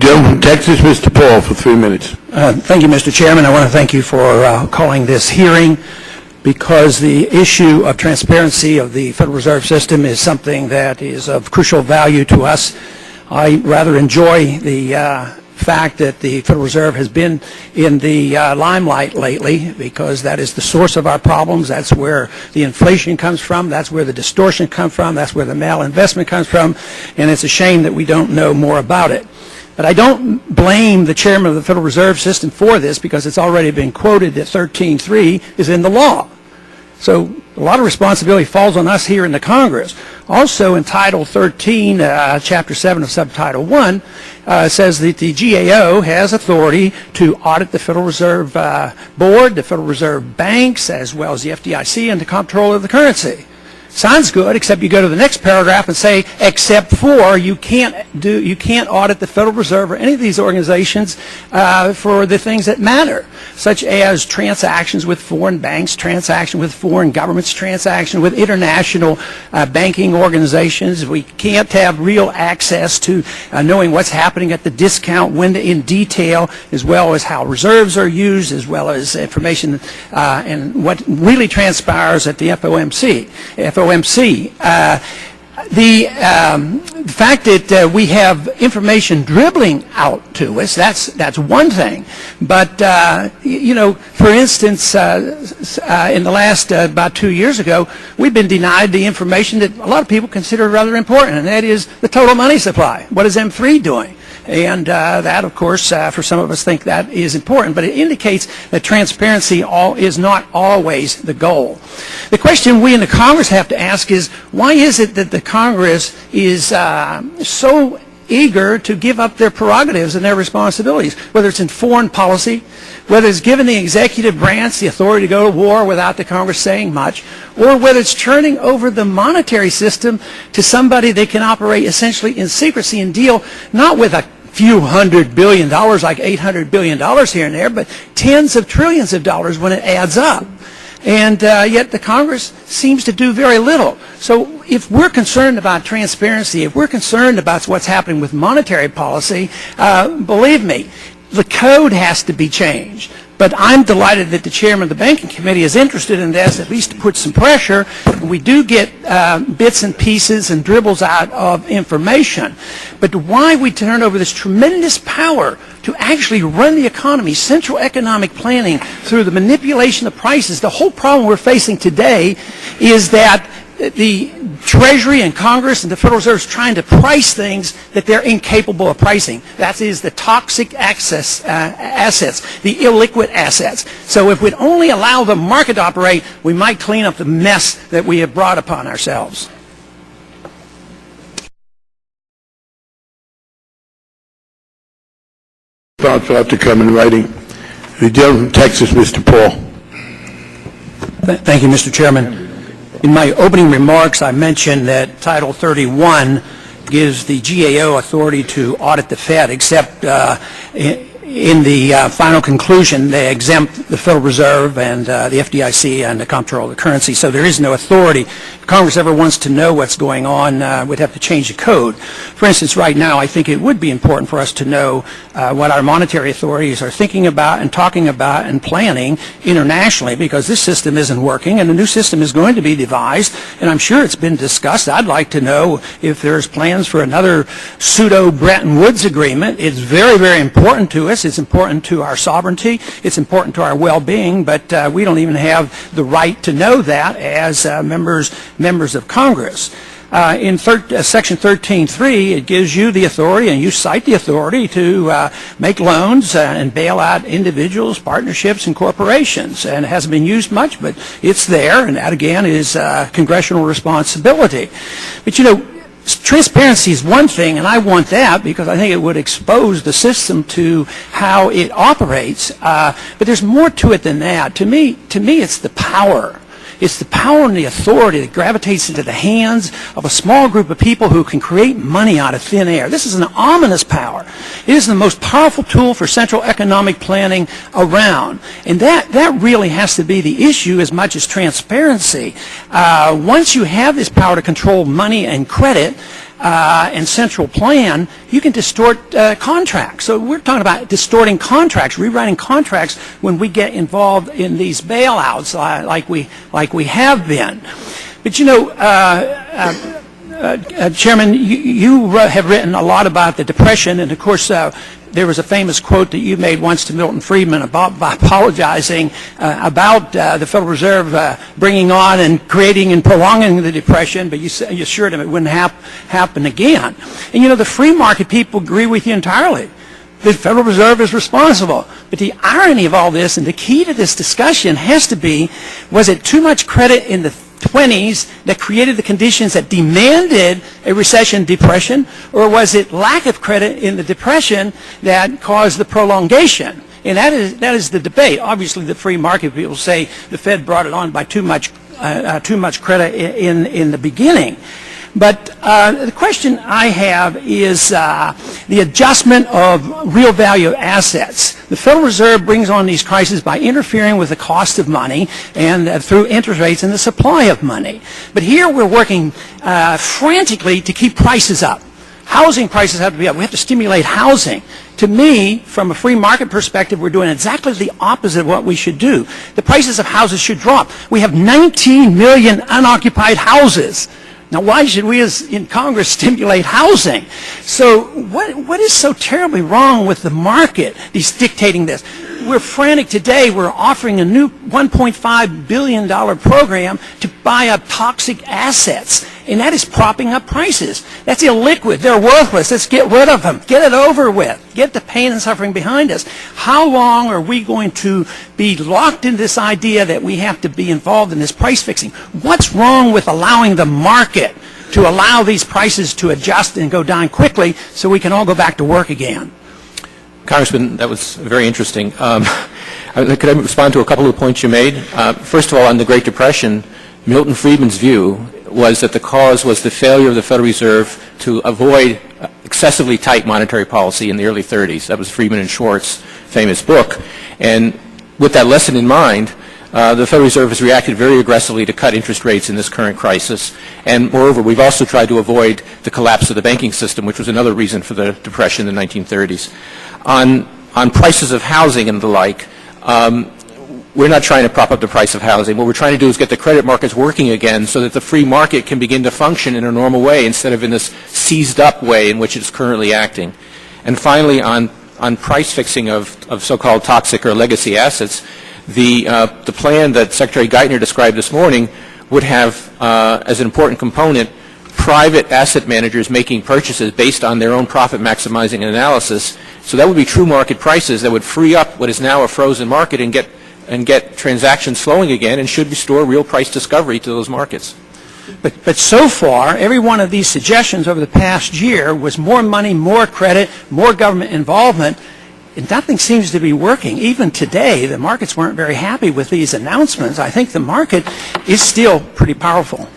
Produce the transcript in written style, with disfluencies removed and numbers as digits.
Gentleman from Texas, Mr. Paul, for 3 minutes. Thank you, Mr. Chairman. I want to thank you for calling this hearing, because the issue of transparency of the Federal Reserve System is something that is of crucial value to us. I rather enjoy the fact that the Federal Reserve has been in the limelight lately, because that is the source of our problems. That's where the inflation comes from. That's where the distortion comes from. That's where the malinvestment comes from. And it's a shame that we don't know more about it. But I don't blame the chairman of the Federal Reserve System for this, because it's already been quoted that 13.3 is in the law. So a lot of responsibility falls on us here in the Congress. Also in Title 13, Chapter 7 of Subtitle 1, says that the GAO has authority to audit the Federal Reserve Board, the Federal Reserve banks, as well as the FDIC and the comptroller of the currency. Sounds good, except you go to the next paragraph and say, except for you can't audit the Federal Reserve or any of these organizations for the things that matter, such as transactions with foreign banks, transactions with foreign governments, transactions with international banking organizations. We can't have real access to knowing what's happening at the discount window in detail, as well as how reserves are used, as well as information and what really transpires at the FOMC. The fact that we have information dribbling out to us, that's one thing. But, you know, for instance, in the last about 2 years ago, we've been denied the information that a lot of people consider rather important, and that is the total money supply. What is M3 doing? And that, of course, for some of us think that is important, but it indicates that transparency is not always the goal. The question we in the Congress have to ask is, why is it that the Congress is so eager to give up their prerogatives and their responsibilities, whether it's in foreign policy, whether it's giving the executive branch the authority to go to war without the Congress saying much, or whether it's turning over the monetary system to somebody that can operate essentially in secrecy and deal not with a few $100 billion, like $800 billion here and there, but tens of trillions of dollars when it adds up. And yet the Congress seems to do very little. So if we're concerned about transparency, if we're concerned about what's happening with monetary policy, believe me, the code has to be changed. But I'm delighted that the chairman of the Banking Committee is interested in this, at least to put some pressure. We do get bits and pieces and dribbles out of information. But why we turn over this tremendous power to actually run the economy, central economic planning, through the manipulation of prices, the whole problem we're facing today is that the Treasury and Congress and the Federal Reserve is trying to price things that they're incapable of pricing. That is the toxic assets, the illiquid assets. So if we'd only allow the market to operate, we might clean up the mess that we have brought upon ourselves. Response will have to come in writing. The gentleman from Texas, Mr. Paul. Thank you, Mr. Chairman. In my opening remarks, I mentioned that Title 31 gives the GAO authority to audit the Fed, except in the final conclusion, they exempt the Federal Reserve and the FDIC and the comptroller of the currency, so there is no authority. If Congress ever wants to know what's going on, we'd have to change the code. For instance, right now, I think it would be important for us to know what our monetary authorities are thinking about and talking about and planning internationally, because this system isn't working and a new system is going to be devised, and I'm sure it's been discussed. I'd like to know if there's plans for another pseudo-Bretton Woods agreement. It's very, very important to us. It's important to our sovereignty. It's important to our well-being, but we don't even have the right to know that as members of Congress. In Section 13.3, it gives you the authority, and you cite the authority to make loans and bail out individuals, partnerships, and corporations. And it hasn't been used much, but it's there, and that, again, is congressional responsibility. But, you know, transparency is one thing, and I want that because I think it would expose the system to how it operates. But there's more to it than that. To me, it's the power. It's the power and the authority that gravitates into the hands of a small group of people who can create money out of thin air. This is an ominous power. It is the most powerful tool for central economic planning around. And that really has to be the issue as much as transparency. Once you have this power to control money and credit, and central plan, you can distort contracts. So we're talking about distorting contracts, rewriting contracts when we get involved in these bailouts like we have been. But you know, Chairman, you have written a lot about the Depression, and of course there was a famous quote that you made once to Milton Friedman about apologizing about the Federal Reserve bringing on and creating and prolonging the Depression, but you assured him it wouldn't happen again. And you know, the free market people agree with you entirely. The Federal Reserve is responsible. But the irony of all this, and the key to this discussion has to be, was it too much credit in the 20s that created the conditions that demanded a recession, depression, or was it lack of credit in the Depression that caused the prolongation? And that is the debate. Obviously, the free market people say the Fed brought it on by too much credit in the beginning. But the question I have is the adjustment of real value assets. The Federal Reserve brings on these crises by interfering with the cost of money and through interest rates and the supply of money. But here we're working frantically to keep prices up. Housing prices have to be up. We have to stimulate housing. To me, from a free market perspective, we're doing exactly the opposite of what we should do. The prices of houses should drop. We have 19 million unoccupied houses. Now, why should we as in Congress stimulate housing? So what is so terribly wrong with the market that's dictating this? We're frantic today. We're offering a new $1.5 billion program to buy up toxic assets, and that is propping up prices. That's illiquid. They're worthless. Let's get rid of them. Get it over with. Get the pain and suffering behind us. How long are we going to be locked in this idea that we have to be involved in this price fixing? What's wrong with allowing the market to allow these prices to adjust and go down quickly so we can all go back to work again? Congressman, that was very interesting. Could I respond to a couple of points you made? First of all, on the Great Depression, Milton Friedman's view was that the cause was the failure of the Federal Reserve to avoid excessively tight monetary policy in the early 30s. That was Friedman and Schwartz's famous book. And with that lesson in mind, the Federal Reserve has reacted very aggressively to cut interest rates in this current crisis. And moreover, we've also tried to avoid the collapse of the banking system, which was another reason for the Depression in the 1930s. On prices of housing and the like, we're not trying to prop up the price of housing. What we're trying to do is get the credit markets working again so that the free market can begin to function in a normal way instead of in this seized up way in which it's currently acting. And finally, on price fixing of so-called toxic or legacy assets, the plan that Secretary Geithner described this morning would have as an important component private asset managers making purchases based on their own profit maximizing analysis. So that would be true market prices that would free up what is now a frozen market and get transactions flowing again and should restore real price discovery to those markets. But so far, every one of these suggestions over the past year was more money, more credit, more government involvement, and nothing seems to be working. Even today, the markets weren't very happy with these announcements. I think the market is still pretty powerful.